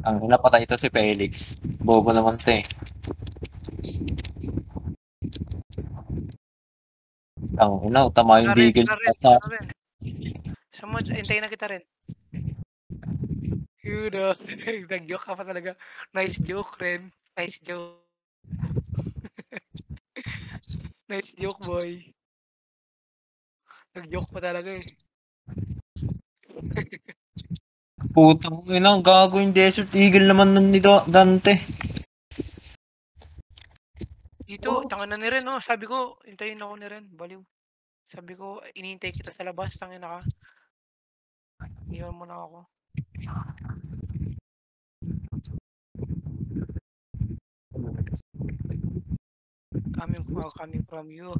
Ang napatay ito si Felix. Bobo naman ito eh. Ang ina, tama yung digil Tara rin. Sa mo, hintayin na kita rin. Yun o. Nag-joke ka pa talaga. Nice joke, Ren. Nice joke. Nice joke, boy. Nag-joke pa talaga eh. Putang ina, gago yung Desert Eagle naman nun ni Dante. Dito, tanga na ni Ren, oh. Sabi ko, hintayin ako ni Ren. Baliw. Sabi ko, inihintay kita sa labas. Tangin na ka. Iwan mo na ako. Coming from you.